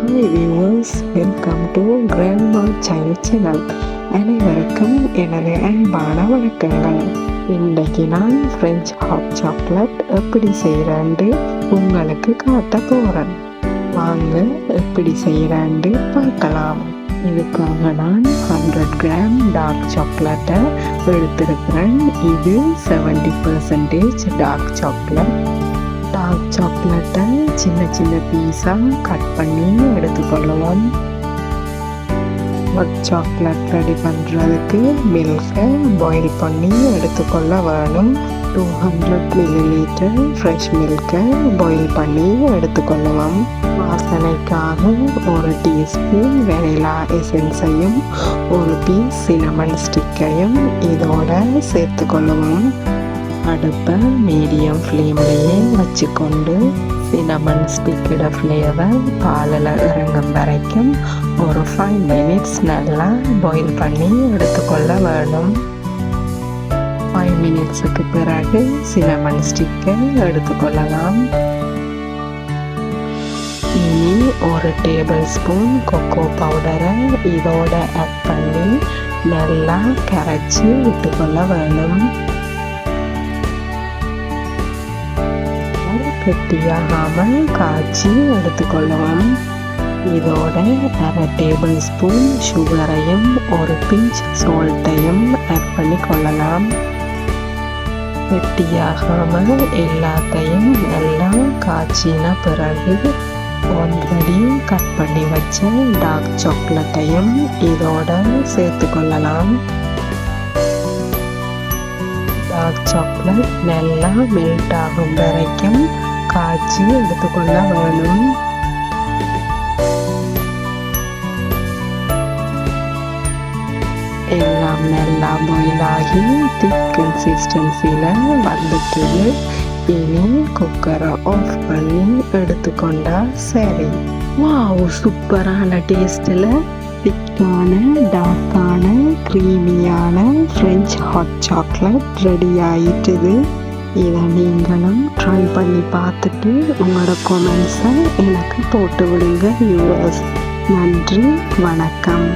Hi viewers, welcome to grandma child channel. அனைவருக்கும் எனது அன்பான வணக்கங்கள். இன்றைக்கு நான் ஃப்ரெஞ்ச் ஹாட் சாக்லேட் எப்படி செய்கிறேன்ட்டு உங்களுக்கு காட்ட போகிறேன். வாங்க எப்படி செய்கிறேன்ட்டு பார்க்கலாம். இதுக்காக நான் 100 கிராம் டார்க் சாக்லேட்டை எடுத்திருக்கிறேன். இது 70% டார்க் சாக்லேட். டார்க் சாக்லேட்டை சின்ன சின்ன பீஸாக கட் பண்ணி எடுத்துக்கொள்ளுவோம். ஹாட் சாக்லேட் ரெடி பண்ணுறதுக்கு மில்கை பாயில் பண்ணி எடுத்துக்கொள்ள வேணும். 200 ml ஃப்ரெஷ் மில்கை பாயில் பண்ணி எடுத்துக்கொள்ளுவோம். வாசனைக்காக 1 டீஸ்பூன் வெனிலா எசன்ஸையும் 1 பீஸ் சினமன் ஸ்டிக்கையும் இதோட சேர்த்துக்கொள்ளுவோம். அடுப்பை மீடியம் ஃப்ளேம்லேயே வச்சுக்கொண்டு சினமன் ஸ்டிக்கோட ஃப்ளேவர் பாலில் இறங்கும் வரைக்கும் ஒரு 5 minutes நல்லா பாயில் பண்ணி எடுத்துக்கொள்ள வேணும். 5 minutesக்கு பிறகு சினமன் ஸ்டிக்கை எடுத்துக்கொள்ளலாம். இனி 1 டேபிள் ஸ்பூன் கொக்கோ பவுடரை இதோட ஆட் பண்ணி நல்லா கரைச்சி விட்டுக்கொள்ள வேணும். கெட்டியாகாமல் காய்ச்சி எடுத்துக்கொள்ளவும். இதோட 1/2 டேபிள் ஸ்பூன் சுகரையும் 1 பிஞ்ச் சால்ட்டையும் ஆட் பண்ணி கொள்ளலாம். கெட்டியாகாமல் எல்லாத்தையும் நல்லா காய்ச்சின பிறகு ஆல்ரெடி கட் பண்ணி வச்ச டார்க் சாக்லேட்டையும் இதோட சேர்த்து கொள்ளலாம். டார்க் சாக்லேட் நல்லா மெல்ட் ஆகும் வரைக்கும் காய்ச்சி எடுத்துக்கொள்ள வேணும். எல்லாம் நல்லா பாயில் ஆகி திக் கன்சிஸ்டன்சியில் வந்துட்டுது. இனி குக்கரை ஆஃப் பண்ணி எடுத்துக்கொண்டா சரி. வாவ், சூப்பரான டேஸ்டில் திக்கான டார்க்கான க்ரீமியான ஃப்ரெஞ்ச் ஹாட் சாக்லேட் ரெடி ஆயிட்டுது. இதை நீங்களும் ட்ரை பண்ணி பார்த்துட்டு உங்களோட கமெண்ட்ஸை எனக்கு போட்டு விடுங்க வியூவர்ஸ். நன்றி, வணக்கம்.